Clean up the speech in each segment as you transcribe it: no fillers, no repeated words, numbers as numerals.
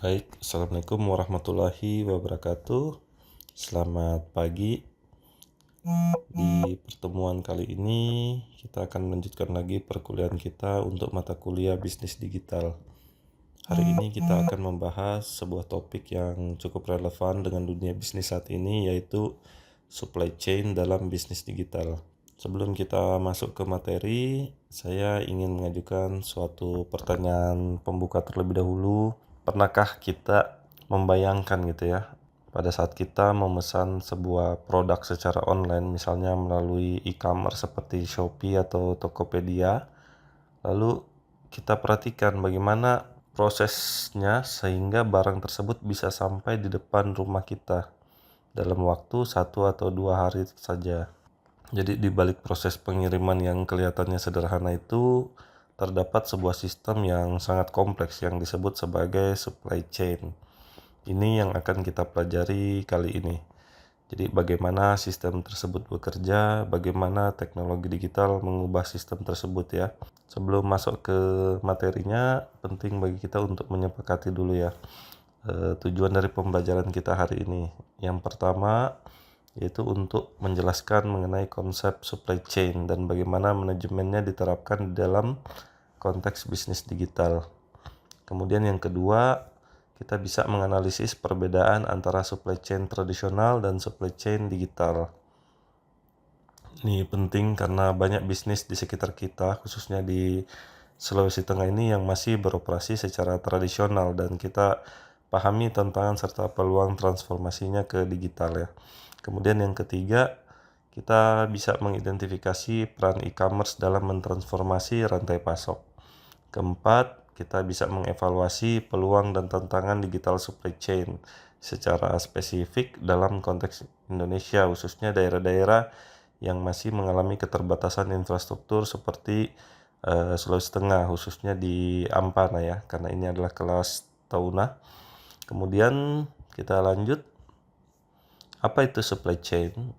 Baik, Assalamualaikum warahmatullahi wabarakatuh. Selamat pagi. Di pertemuan kali ini kita akan melanjutkan lagi perkuliahan kita untuk mata kuliah bisnis digital. Hari ini kita akan membahas sebuah topik yang cukup relevan dengan dunia bisnis saat ini, yaitu supply chain dalam bisnis digital. Sebelum kita masuk ke materi, saya ingin mengajukan suatu pertanyaan pembuka terlebih dahulu. Pernahkah kita membayangkan gitu ya, pada saat kita memesan sebuah produk secara online, misalnya melalui e-commerce seperti Shopee atau Tokopedia, lalu kita perhatikan bagaimana prosesnya sehingga barang tersebut bisa sampai di depan rumah kita dalam waktu 1 atau 2 hari saja. Jadi di balik proses pengiriman yang kelihatannya sederhana itu terdapat sebuah sistem yang sangat kompleks yang disebut sebagai supply chain. Ini yang akan kita pelajari kali ini. Jadi bagaimana sistem tersebut bekerja, bagaimana teknologi digital mengubah sistem tersebut ya. Sebelum masuk ke materinya, penting bagi kita untuk menyepakati dulu ya tujuan dari pembelajaran kita hari ini. Yang pertama yaitu untuk menjelaskan mengenai konsep supply chain dan bagaimana manajemennya diterapkan di dalam konteks bisnis digital. Kemudian yang kedua, kita bisa menganalisis perbedaan antara supply chain tradisional dan supply chain digital. Ini penting karena banyak bisnis di sekitar kita, khususnya di Sulawesi Tengah ini yang masih beroperasi secara tradisional, dan kita pahami tantangan serta peluang transformasinya ke digital ya. Kemudian yang ketiga, kita bisa mengidentifikasi peran e-commerce dalam mentransformasi rantai pasok. Keempat, kita bisa mengevaluasi peluang dan tantangan digital supply chain secara spesifik dalam konteks Indonesia, khususnya daerah-daerah yang masih mengalami keterbatasan infrastruktur seperti Sulawesi Tengah, khususnya di Ampana ya, karena ini adalah kelas taunah. Kemudian kita lanjut, apa itu supply chain?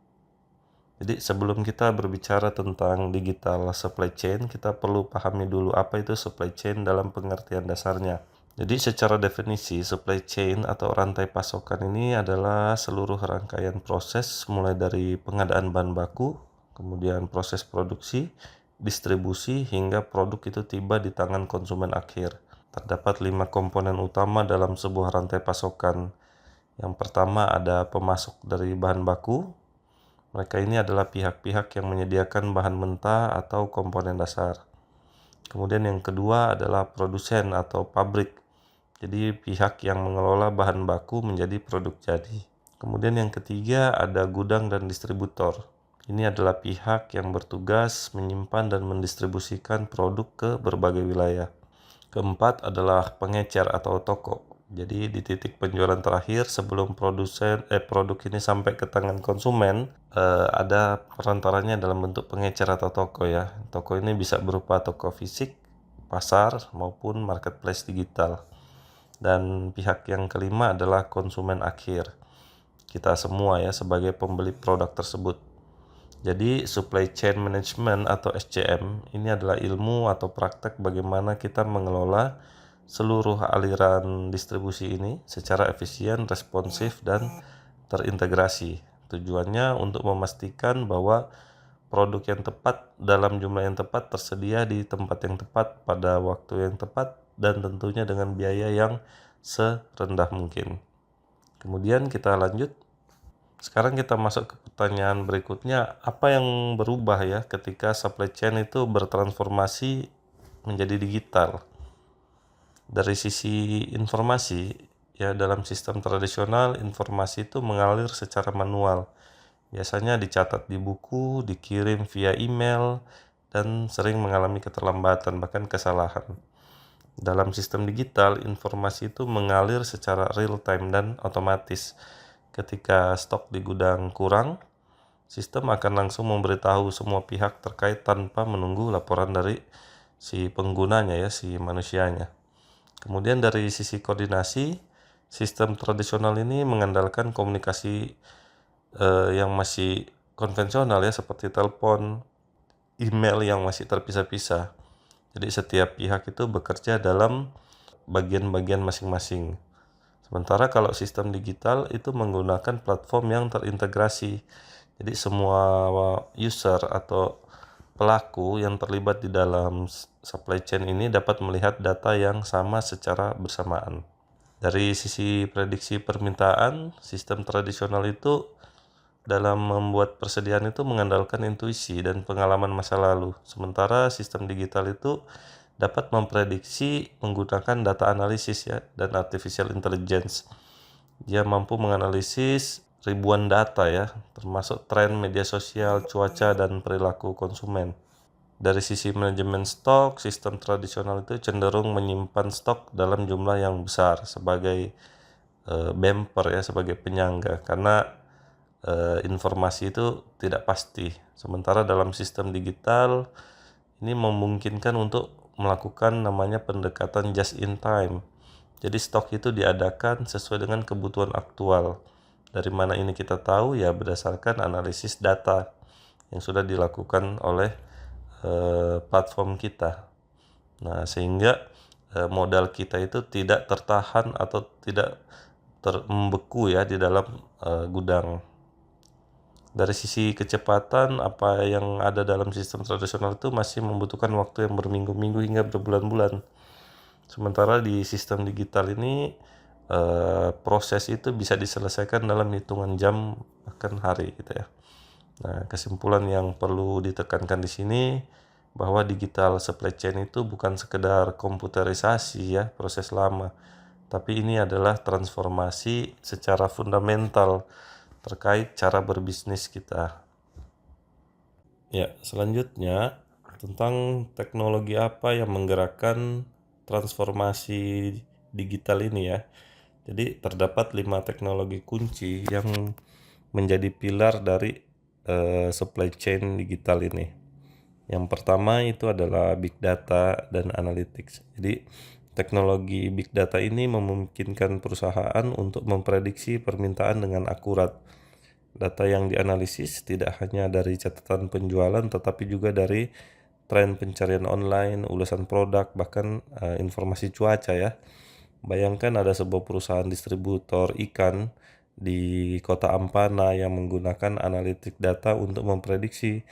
Jadi sebelum kita berbicara tentang digital supply chain, kita perlu pahami dulu apa itu supply chain dalam pengertian dasarnya. Jadi secara definisi, supply chain atau rantai pasokan ini adalah seluruh rangkaian proses mulai dari pengadaan bahan baku, kemudian proses produksi, distribusi, hingga produk itu tiba di tangan konsumen akhir. Terdapat 5 komponen utama dalam sebuah rantai pasokan. Yang pertama ada pemasok dari bahan baku. Mereka ini adalah pihak-pihak yang menyediakan bahan mentah atau komponen dasar. Kemudian yang kedua adalah produsen atau pabrik. Jadi pihak yang mengelola bahan baku menjadi produk jadi. Kemudian yang ketiga ada gudang dan distributor. Ini adalah pihak yang bertugas menyimpan dan mendistribusikan produk ke berbagai wilayah. Keempat adalah pengecer atau toko. Jadi di titik penjualan terakhir sebelum produk ini sampai ke tangan konsumen, ada perantaranya dalam bentuk pengecer atau toko ya. Toko ini bisa berupa toko fisik, pasar, maupun marketplace digital. Dan pihak yang kelima adalah konsumen akhir. Kita semua ya sebagai pembeli produk tersebut. Jadi supply chain management atau SCM ini adalah ilmu atau praktek bagaimana kita mengelola seluruh aliran distribusi ini secara efisien, responsif, dan terintegrasi. Tujuannya untuk memastikan bahwa produk yang tepat dalam jumlah yang tepat tersedia di tempat yang tepat pada waktu yang tepat dan tentunya dengan biaya yang serendah mungkin. Kemudian kita lanjut. Sekarang kita masuk ke pertanyaan berikutnya, apa yang berubah ya ketika supply chain itu bertransformasi menjadi digital? Dari sisi informasi, ya dalam sistem tradisional informasi itu mengalir secara manual. Biasanya dicatat di buku, dikirim via email, dan sering mengalami keterlambatan bahkan kesalahan. Dalam sistem digital, informasi itu mengalir secara real time dan otomatis. Ketika stok di gudang kurang, sistem akan langsung memberitahu semua pihak terkait tanpa menunggu laporan dari si penggunanya ya, si manusianya. Kemudian dari sisi koordinasi, sistem tradisional ini mengandalkan komunikasi yang masih konvensional ya, seperti telepon, email yang masih terpisah-pisah. Jadi setiap pihak itu bekerja dalam bagian-bagian masing-masing. Sementara kalau sistem digital itu menggunakan platform yang terintegrasi. Jadi semua user atau pelaku yang terlibat di dalam supply chain ini dapat melihat data yang sama secara bersamaan. Dari sisi prediksi permintaan, sistem tradisional itu dalam membuat persediaan itu mengandalkan intuisi dan pengalaman masa lalu. Sementara sistem digital itu dapat memprediksi menggunakan data analisis ya dan artificial intelligence. Dia mampu menganalisis ribuan data ya, termasuk tren media sosial, cuaca, dan perilaku konsumen. Dari sisi manajemen stok, sistem tradisional itu cenderung menyimpan stok dalam jumlah yang besar sebagai bumper ya, sebagai penyangga, karena informasi itu tidak pasti. Sementara dalam sistem digital ini memungkinkan untuk melakukan namanya pendekatan just in time. Jadi stok itu diadakan sesuai dengan kebutuhan aktual. Dari mana ini kita tahu ya, berdasarkan analisis data yang sudah dilakukan oleh platform kita. Nah, sehingga modal kita itu tidak tertahan atau tidak membeku ya di dalam gudang. Dari sisi kecepatan, apa yang ada dalam sistem tradisional itu masih membutuhkan waktu yang berminggu-minggu hingga berbulan-bulan. Sementara di sistem digital ini proses itu bisa diselesaikan dalam hitungan jam bahkan hari gitu ya. Nah, kesimpulan yang perlu ditekankan di sini bahwa digital supply chain itu bukan sekedar komputerisasi ya proses lama, tapi ini adalah transformasi secara fundamental terkait cara berbisnis kita. Ya, selanjutnya tentang teknologi apa yang menggerakkan transformasi digital ini ya. Jadi terdapat 5 teknologi kunci yang menjadi pilar dari supply chain digital ini. Yang pertama itu adalah big data dan analytics. Jadi teknologi big data ini memungkinkan perusahaan untuk memprediksi permintaan dengan akurat. Data yang dianalisis tidak hanya dari catatan penjualan tetapi juga dari tren pencarian online, ulasan produk, bahkan informasi cuaca ya. Bayangkan ada sebuah perusahaan distributor ikan di kota Ampana yang menggunakan analitik data untuk memprediksi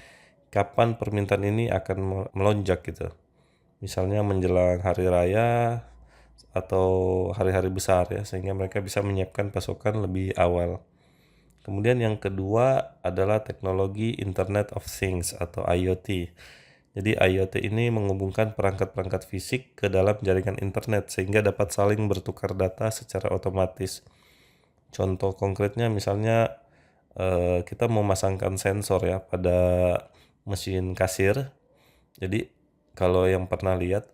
kapan permintaan ini akan melonjak gitu. Misalnya menjelang hari raya atau hari-hari besar ya, sehingga mereka bisa menyiapkan pasokan lebih awal. Kemudian yang kedua adalah teknologi Internet of Things atau IoT. Jadi IoT ini menghubungkan perangkat-perangkat fisik ke dalam jaringan internet sehingga dapat saling bertukar data secara otomatis. Contoh konkretnya misalnya kita memasangkan sensor ya pada mesin kasir. Jadi kalau yang pernah lihat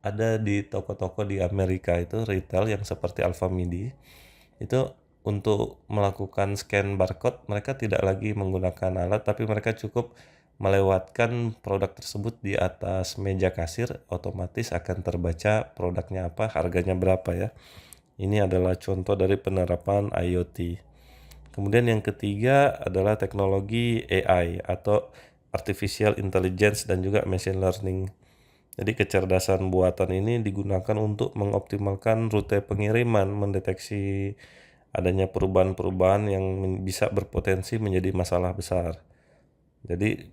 ada di toko-toko di Amerika itu retail yang seperti Alfamidi itu untuk melakukan scan barcode mereka tidak lagi menggunakan alat tapi mereka cukup melewatkan produk tersebut di atas meja kasir, otomatis akan terbaca produknya apa, harganya berapa ya. Ini adalah contoh dari penerapan IoT. Kemudian yang ketiga adalah teknologi AI atau Artificial Intelligence dan juga Machine Learning. Jadi kecerdasan buatan ini digunakan untuk mengoptimalkan rute pengiriman, mendeteksi adanya perubahan-perubahan yang bisa berpotensi menjadi masalah besar. Jadi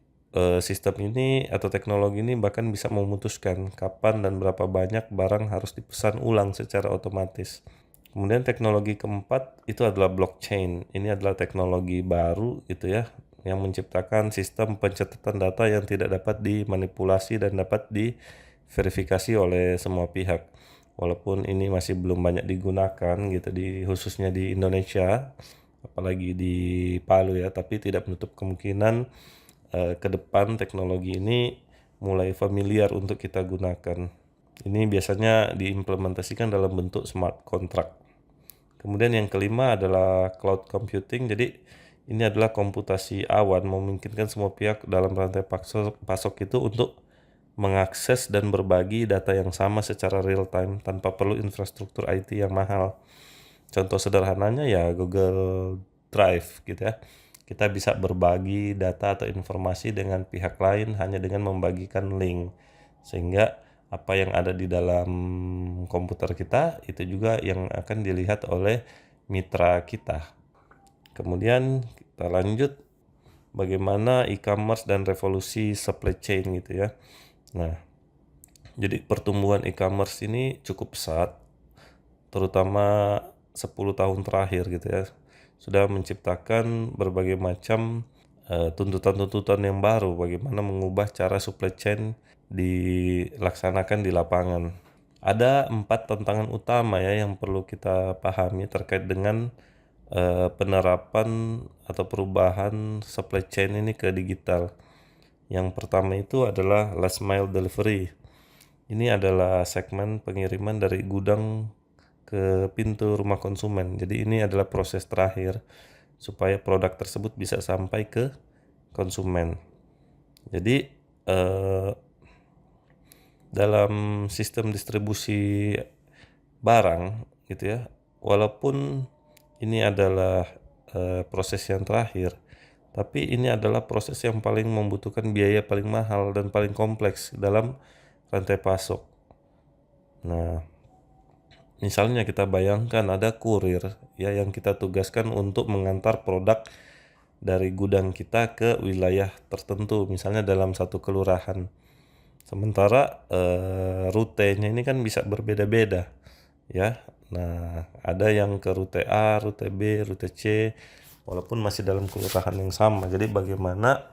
sistem ini atau teknologi ini bahkan bisa memutuskan kapan dan berapa banyak barang harus dipesan ulang secara otomatis. Kemudian teknologi keempat itu adalah blockchain. Ini adalah teknologi baru gitu ya, yang menciptakan sistem pencatatan data yang tidak dapat dimanipulasi dan dapat diverifikasi oleh semua pihak. Walaupun ini masih belum banyak digunakan gitu khususnya di Indonesia, apalagi di Palu ya, tapi tidak menutup kemungkinan ke depan teknologi ini mulai familiar untuk kita gunakan. Ini biasanya diimplementasikan dalam bentuk smart contract. Kemudian yang kelima adalah cloud computing. Jadi ini adalah komputasi awan, memungkinkan semua pihak dalam rantai pasok itu untuk mengakses dan berbagi data yang sama secara real time tanpa perlu infrastruktur IT yang mahal. Contoh sederhananya ya Google Drive gitu ya. Kita bisa berbagi data atau informasi dengan pihak lain hanya dengan membagikan link. Sehingga apa yang ada di dalam komputer kita, itu juga yang akan dilihat oleh mitra kita. Kemudian kita lanjut bagaimana e-commerce dan revolusi supply chain gitu ya. Nah, jadi pertumbuhan e-commerce ini cukup pesat, terutama 10 tahun terakhir gitu ya. Sudah menciptakan berbagai macam tuntutan-tuntutan yang baru bagaimana mengubah cara supply chain dilaksanakan di lapangan. Ada 4 tantangan utama ya yang perlu kita pahami terkait dengan penerapan atau perubahan supply chain ini ke digital. Yang pertama itu adalah last mile delivery. Ini adalah segmen pengiriman dari gudang ke pintu rumah konsumen. Jadi ini adalah proses terakhir supaya produk tersebut bisa sampai ke konsumen. Jadi dalam sistem distribusi barang gitu ya, walaupun ini adalah proses yang terakhir, tapi ini adalah proses yang paling membutuhkan biaya paling mahal dan paling kompleks dalam rantai pasok. Nah, misalnya kita bayangkan ada kurir ya yang kita tugaskan untuk mengantar produk dari gudang kita ke wilayah tertentu, misalnya dalam satu kelurahan. Sementara rutenya ini kan bisa berbeda-beda ya. Nah, ada yang ke rute A, rute B, rute C, walaupun masih dalam kelurahan yang sama. Jadi bagaimana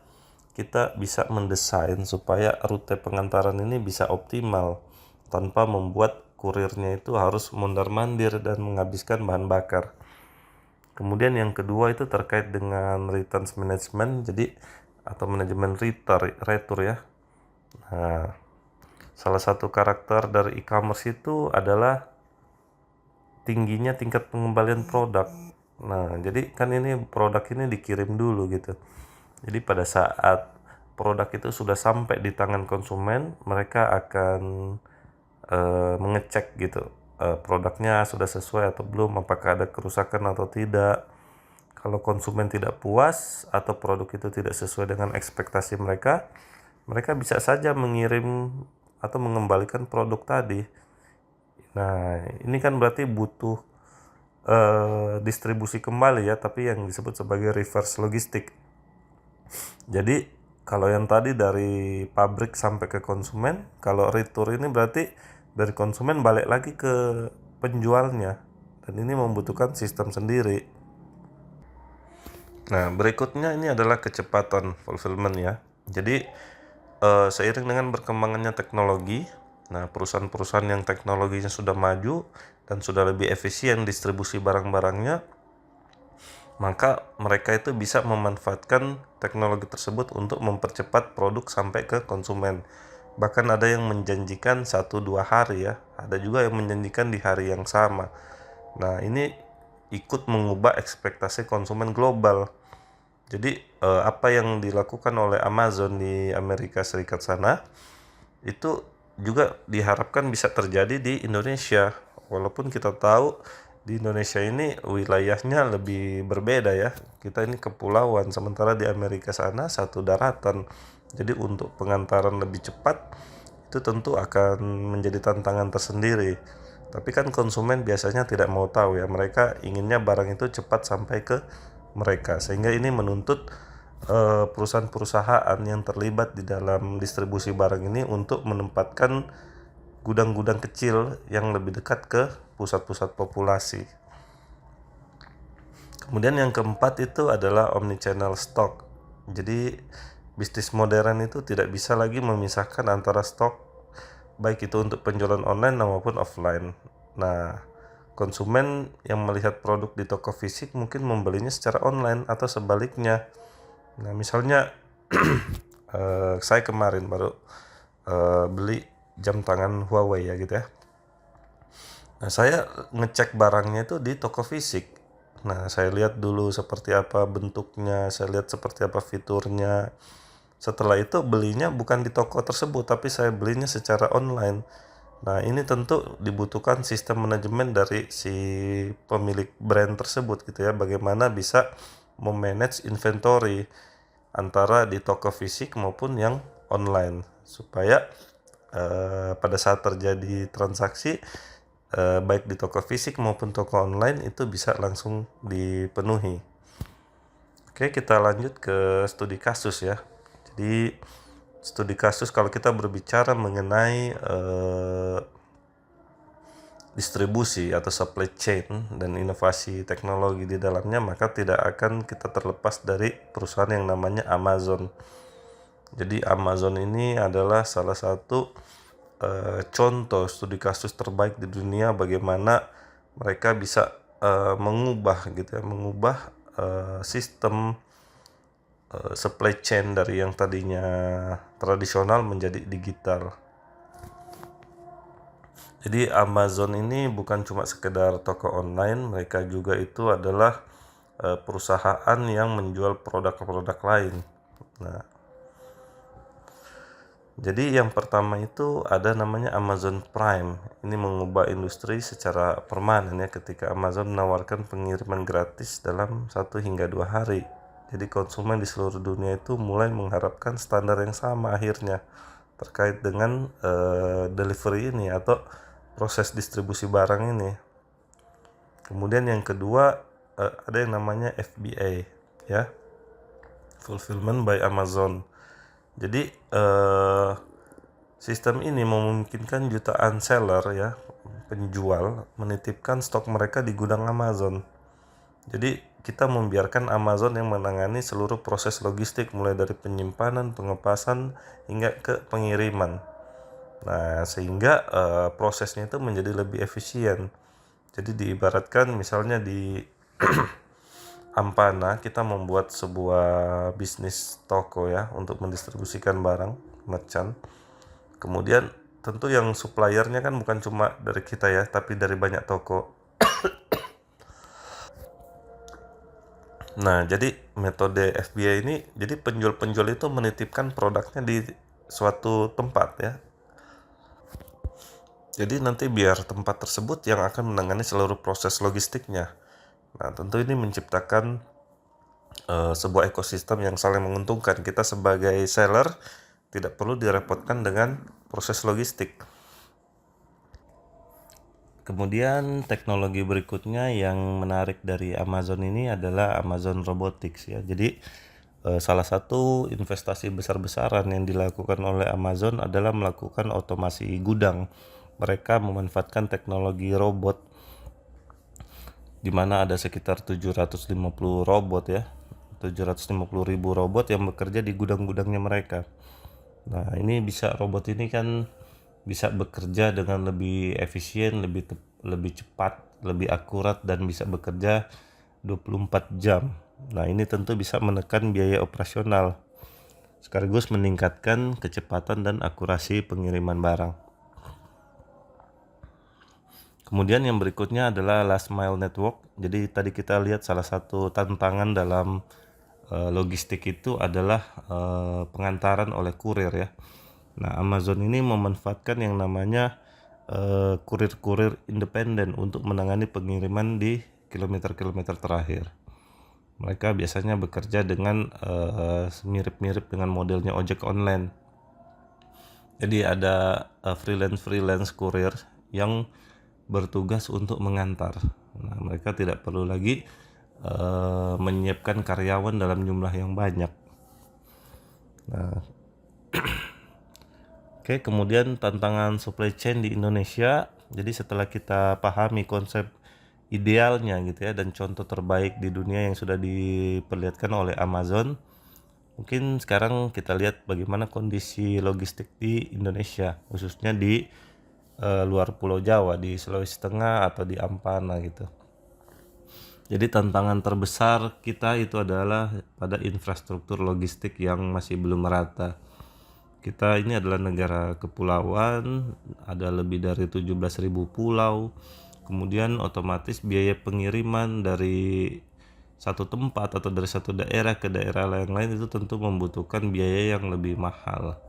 kita bisa mendesain supaya rute pengantaran ini bisa optimal tanpa membuat kurirnya itu harus mondar-mandir dan menghabiskan bahan bakar. Kemudian yang kedua itu terkait dengan returns management, jadi atau manajemen retur ya. Nah, salah satu karakter dari e-commerce itu adalah tingginya tingkat pengembalian produk. Nah, jadi kan ini produk ini dikirim dulu gitu. Jadi pada saat produk itu sudah sampai di tangan konsumen, mereka akan mengecek gitu produknya sudah sesuai atau belum, apakah ada kerusakan atau tidak. Kalau konsumen tidak puas atau produk itu tidak sesuai dengan ekspektasi mereka, mereka bisa saja mengirim atau mengembalikan produk tadi. Nah, ini kan berarti butuh distribusi kembali ya, tapi yang disebut sebagai reverse logistik. Jadi kalau yang tadi dari pabrik sampai ke konsumen, kalau retur ini berarti dari konsumen balik lagi ke penjualnya, dan ini membutuhkan sistem sendiri. Nah, berikutnya ini adalah kecepatan fulfillment ya. Jadi seiring dengan berkembangannya teknologi, nah perusahaan-perusahaan yang teknologinya sudah maju dan sudah lebih efisien distribusi barang-barangnya, maka mereka itu bisa memanfaatkan teknologi tersebut untuk mempercepat produk sampai ke konsumen. Bahkan ada yang menjanjikan 1-2 hari ya, ada juga yang menjanjikan di hari yang sama. Nah, ini ikut mengubah ekspektasi konsumen global. Jadi apa yang dilakukan oleh Amazon di Amerika Serikat sana itu juga diharapkan bisa terjadi di Indonesia. Walaupun kita tahu di Indonesia ini wilayahnya lebih berbeda ya. Kita ini kepulauan, sementara di Amerika sana satu daratan. Jadi untuk pengantaran lebih cepat itu tentu akan menjadi tantangan tersendiri. Tapi kan konsumen biasanya tidak mau tahu ya, mereka inginnya barang itu cepat sampai ke mereka. Sehingga ini menuntut perusahaan-perusahaan yang terlibat di dalam distribusi barang ini untuk menempatkan gudang-gudang kecil yang lebih dekat ke pusat-pusat populasi. Kemudian yang keempat itu adalah omnichannel stock. Jadi bisnis modern itu tidak bisa lagi memisahkan antara stok baik itu untuk penjualan online maupun offline. Nah, konsumen yang melihat produk di toko fisik mungkin membelinya secara online atau sebaliknya. Nah, misalnya saya kemarin baru beli jam tangan Huawei ya gitu ya. Nah, saya ngecek barangnya itu di toko fisik. Nah, saya lihat dulu seperti apa bentuknya, saya lihat seperti apa fiturnya. Setelah itu belinya bukan di toko tersebut, tapi saya belinya secara online. Nah, ini tentu dibutuhkan sistem manajemen dari si pemilik brand tersebut gitu ya. Bagaimana bisa memanage inventory antara di toko fisik maupun yang online, supaya pada saat terjadi transaksi baik di toko fisik maupun toko online itu bisa langsung dipenuhi. Oke, kita lanjut ke studi kasus ya. Jadi studi kasus kalau kita berbicara mengenai distribusi atau supply chain dan inovasi teknologi di dalamnya, maka tidak akan kita terlepas dari perusahaan yang namanya Amazon. Jadi Amazon ini adalah salah satu contoh studi kasus terbaik di dunia bagaimana mereka bisa mengubah sistem supply chain dari yang tadinya tradisional menjadi digital. Jadi Amazon ini bukan cuma sekedar toko online, mereka juga itu adalah perusahaan yang menjual produk-produk lain. Nah, jadi yang pertama itu ada namanya Amazon Prime. Ini mengubah industri secara permanen ya, ketika Amazon menawarkan pengiriman gratis dalam 1 hingga 2 hari. Jadi konsumen di seluruh dunia itu mulai mengharapkan standar yang sama akhirnya terkait dengan delivery ini atau proses distribusi barang ini. Kemudian yang kedua ada yang namanya FBA ya, Fulfillment by Amazon. Jadi sistem ini memungkinkan jutaan seller ya, penjual menitipkan stok mereka di gudang Amazon. Jadi kita membiarkan Amazon yang menangani seluruh proses logistik mulai dari penyimpanan, pengepasan hingga ke pengiriman. Nah, sehingga prosesnya itu menjadi lebih efisien. Jadi diibaratkan misalnya di Ampana kita membuat sebuah bisnis toko ya untuk mendistribusikan barang merchant. Kemudian tentu yang suppliernya kan bukan cuma dari kita ya, tapi dari banyak toko. Nah, jadi metode FBA ini, jadi penjual-penjual itu menitipkan produknya di suatu tempat ya. Jadi nanti biar tempat tersebut yang akan menangani seluruh proses logistiknya. Nah, tentu ini menciptakan sebuah ekosistem yang saling menguntungkan. Kita sebagai seller tidak perlu direpotkan dengan proses logistik. Kemudian teknologi berikutnya yang menarik dari Amazon ini adalah Amazon Robotics ya. Jadi salah satu investasi besar-besaran yang dilakukan oleh Amazon adalah melakukan otomasi gudang. Mereka memanfaatkan teknologi robot di mana ada sekitar 750 robot ya, 750.000 robot yang bekerja di gudang-gudangnya mereka. Nah, ini robot ini kan bisa bekerja dengan lebih efisien, lebih cepat, lebih akurat, dan bisa bekerja 24 jam. Nah, ini tentu bisa menekan biaya operasional sekaligus meningkatkan kecepatan dan akurasi pengiriman barang. Kemudian yang berikutnya adalah last mile network. Jadi tadi kita lihat salah satu tantangan dalam logistik itu adalah pengantaran oleh kurir ya. Nah, Amazon ini memanfaatkan yang namanya kurir-kurir independen untuk menangani pengiriman di kilometer-kilometer terakhir. Mereka biasanya bekerja dengan mirip-mirip dengan modelnya ojek online. Jadi ada freelance kurir yang bertugas untuk mengantar. Nah, mereka tidak perlu lagi menyiapkan karyawan dalam jumlah yang banyak. Nah, oke, kemudian tantangan supply chain di Indonesia. Jadi setelah kita pahami konsep idealnya gitu ya dan contoh terbaik di dunia yang sudah diperlihatkan oleh Amazon, mungkin sekarang kita lihat bagaimana kondisi logistik di Indonesia, khususnya di luar Pulau Jawa, di Sulawesi Tengah atau di Ampana gitu. Jadi tantangan terbesar kita itu adalah pada infrastruktur logistik yang masih belum merata. Kita ini adalah negara kepulauan, ada lebih dari 17.000 pulau. Kemudian otomatis biaya pengiriman dari satu tempat atau dari satu daerah ke daerah lain itu tentu membutuhkan biaya yang lebih mahal.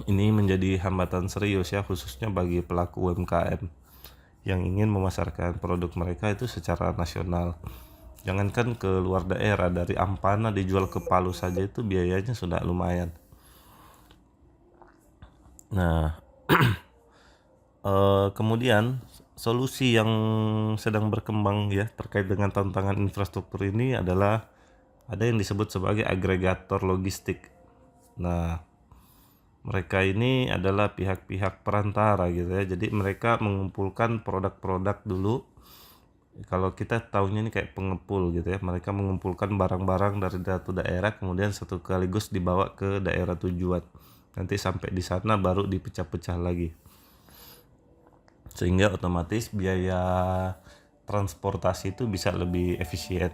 Ini menjadi hambatan serius ya, khususnya bagi pelaku UMKM yang ingin memasarkan produk mereka itu secara nasional. Jangankan ke luar daerah, dari Ampana dijual ke Palu saja itu biayanya sudah lumayan. Nah, Kemudian solusi yang sedang berkembang ya terkait dengan tantangan infrastruktur ini adalah ada yang disebut sebagai agregator logistik. Nah, mereka ini adalah pihak-pihak perantara gitu ya. Jadi mereka mengumpulkan produk-produk dulu. Kalau kita tahunya ini kayak pengepul gitu ya. Mereka mengumpulkan barang-barang dari satu daerah kemudian satu sekaligus dibawa ke daerah tujuan. Nanti sampai di sana baru dipecah-pecah lagi. Sehingga otomatis biaya transportasi itu bisa lebih efisien.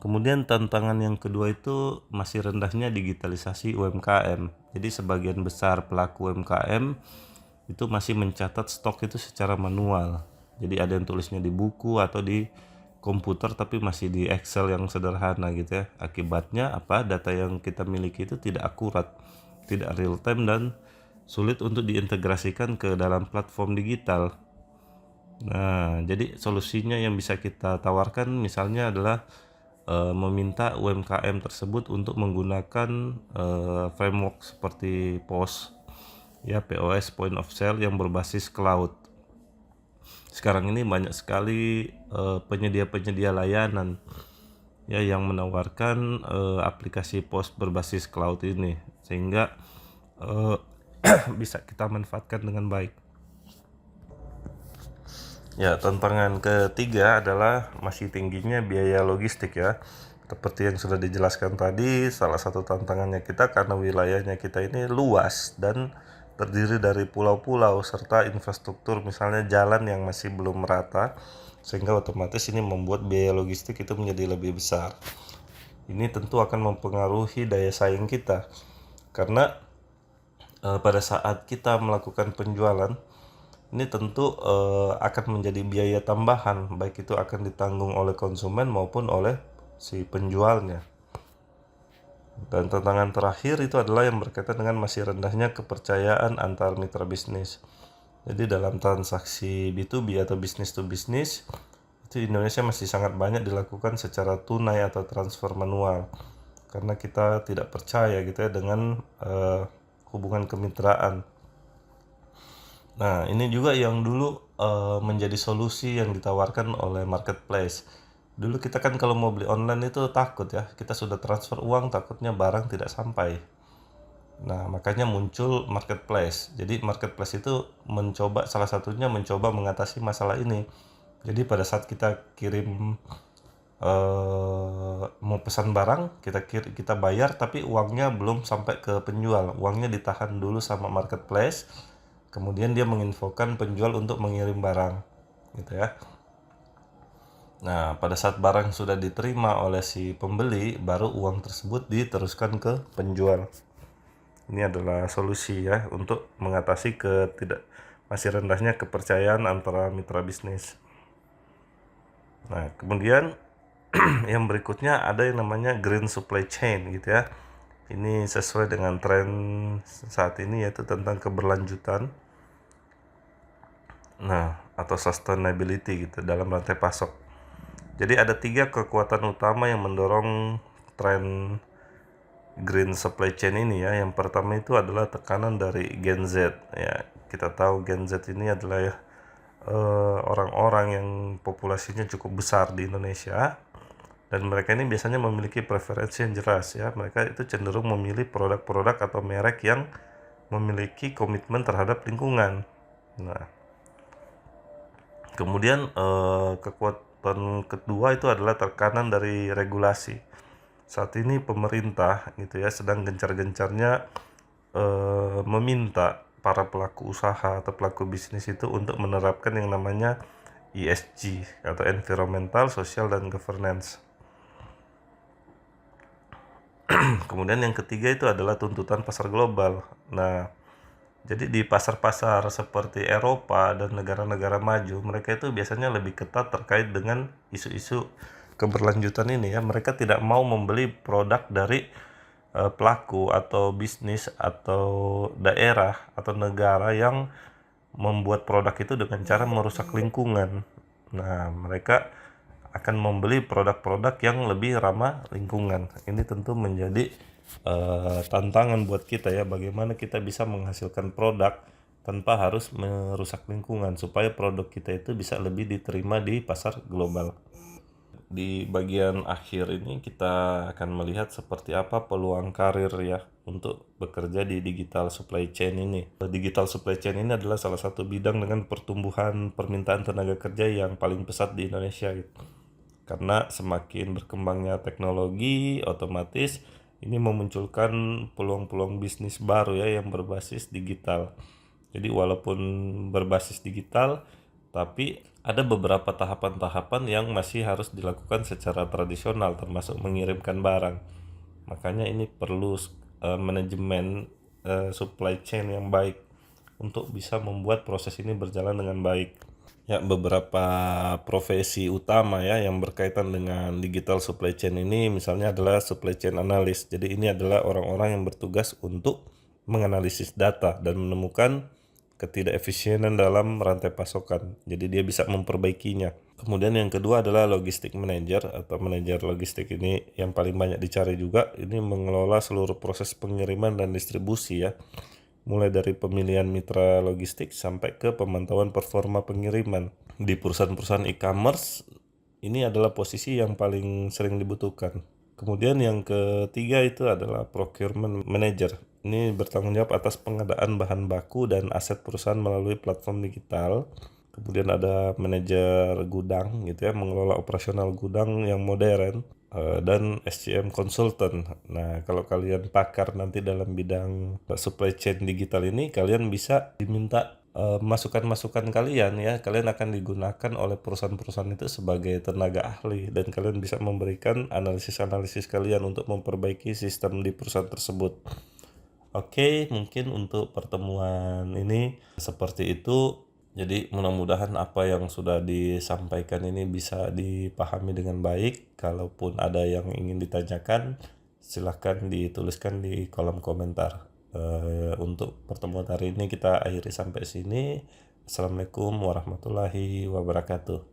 Kemudian tantangan yang kedua itu masih rendahnya digitalisasi UMKM. Jadi sebagian besar pelaku UMKM itu masih mencatat stok itu secara manual. Jadi ada yang tulisnya di buku atau di komputer tapi masih di Excel yang sederhana gitu ya. Akibatnya apa? Data yang kita miliki itu tidak akurat, tidak real time dan sulit untuk diintegrasikan ke dalam platform digital. Nah, jadi solusinya yang bisa kita tawarkan misalnya adalah meminta UMKM tersebut untuk menggunakan framework seperti POS ya, POS Point of Sale yang berbasis cloud. Sekarang ini banyak sekali penyedia-penyedia layanan ya yang menawarkan aplikasi POS berbasis cloud ini sehingga bisa kita manfaatkan dengan baik. Ya, tantangan ketiga adalah masih tingginya biaya logistik ya. Seperti yang sudah dijelaskan tadi, salah satu tantangannya kita karena wilayahnya kita ini luas dan terdiri dari pulau-pulau serta infrastruktur misalnya jalan yang masih belum merata, sehingga otomatis ini membuat biaya logistik itu menjadi lebih besar. Ini tentu akan mempengaruhi daya saing kita karena pada saat kita melakukan penjualan ini tentu akan menjadi biaya tambahan, baik itu akan ditanggung oleh konsumen maupun oleh si penjualnya. Dan tantangan terakhir itu adalah yang berkaitan dengan masih rendahnya kepercayaan antar mitra bisnis. Jadi dalam transaksi B2B atau business to business itu Indonesia masih sangat banyak dilakukan secara tunai atau transfer manual karena kita tidak percaya gitu ya dengan hubungan kemitraan. Nah, ini juga yang dulu menjadi solusi yang ditawarkan oleh marketplace. Dulu kita kan kalau mau beli online itu takut ya, kita sudah transfer uang takutnya barang tidak sampai. Nah, makanya muncul marketplace. Jadi marketplace itu salah satunya mencoba mengatasi masalah ini. Jadi pada saat kita kirim mau pesan barang, kita bayar tapi uangnya belum sampai ke penjual. Uangnya ditahan dulu sama marketplace. Kemudian dia menginfokan penjual untuk mengirim barang, gitu ya. Nah, pada saat barang sudah diterima oleh si pembeli, baru uang tersebut diteruskan ke penjual. Ini adalah solusi ya untuk mengatasi masih rendahnya kepercayaan antara mitra bisnis. Nah, kemudian yang berikutnya ada yang namanya green supply chain gitu ya. Ini sesuai dengan tren saat ini yaitu tentang keberlanjutan. Nah, atau sustainability gitu dalam rantai pasok. Jadi ada 3 kekuatan utama yang mendorong tren green supply chain ini ya. Yang pertama itu adalah tekanan dari Gen Z ya. Kita tahu Gen Z ini adalah ya, orang-orang yang populasinya cukup besar di Indonesia dan mereka ini biasanya memiliki preferensi yang jelas ya. Mereka itu cenderung memilih produk-produk atau merek yang memiliki komitmen terhadap lingkungan. Nah, kemudian kekuatan kedua itu adalah tekanan dari regulasi. Saat ini pemerintah gitu ya sedang gencar-gencarnya meminta para pelaku usaha atau pelaku bisnis itu untuk menerapkan yang namanya ESG atau Environmental, Social, dan Governance. Kemudian yang ketiga itu adalah tuntutan pasar global. Nah, jadi di pasar-pasar seperti Eropa dan negara-negara maju, mereka itu biasanya lebih ketat terkait dengan isu-isu keberlanjutan ini ya. Mereka tidak mau membeli produk dari pelaku atau bisnis atau daerah atau negara yang membuat produk itu dengan cara merusak lingkungan. Nah, mereka akan membeli produk-produk yang lebih ramah lingkungan. Ini tentu menjadi tantangan buat kita ya, bagaimana kita bisa menghasilkan produk tanpa harus merusak lingkungan, supaya produk kita itu bisa lebih diterima di pasar global. Di bagian akhir ini kita akan melihat seperti apa peluang karir ya untuk bekerja di digital supply chain ini. Digital supply chain ini adalah salah satu bidang dengan pertumbuhan permintaan tenaga kerja yang paling pesat di Indonesia gitu. Karena semakin berkembangnya teknologi, otomatis ini memunculkan peluang-peluang bisnis baru ya yang berbasis digital. Jadi walaupun berbasis digital, tapi ada beberapa tahapan-tahapan yang masih harus dilakukan secara tradisional, termasuk mengirimkan barang. Makanya ini perlu manajemen supply chain yang baik untuk bisa membuat proses ini berjalan dengan baik. Ya, beberapa profesi utama ya yang berkaitan dengan digital supply chain ini misalnya adalah supply chain analyst. Jadi ini adalah orang-orang yang bertugas untuk menganalisis data dan menemukan ketidakefisienan dalam rantai pasokan. Jadi dia bisa memperbaikinya. Kemudian yang kedua adalah logistik manager atau manajer logistik. Ini yang paling banyak dicari juga. Ini mengelola seluruh proses pengiriman dan distribusi ya. Mulai dari pemilihan mitra logistik sampai ke pemantauan performa pengiriman. Di perusahaan-perusahaan e-commerce, ini adalah posisi yang paling sering dibutuhkan. Kemudian yang ketiga itu adalah procurement manager. Ini bertanggung jawab atas pengadaan bahan baku dan aset perusahaan melalui platform digital. Kemudian ada manajer gudang gitu ya, mengelola operasional gudang yang modern, dan SCM consultant. Nah, kalau kalian pakar nanti dalam bidang supply chain digital ini, kalian bisa diminta masukan-masukan kalian ya. Kalian akan digunakan oleh perusahaan-perusahaan itu sebagai tenaga ahli dan kalian bisa memberikan analisis-analisis kalian untuk memperbaiki sistem di perusahaan tersebut. Oke, mungkin untuk pertemuan ini seperti itu. Jadi mudah-mudahan apa yang sudah disampaikan ini bisa dipahami dengan baik. Kalaupun ada yang ingin ditanyakan, silahkan dituliskan di kolom komentar. Untuk pertemuan hari ini kita akhiri sampai sini. Assalamualaikum warahmatullahi wabarakatuh.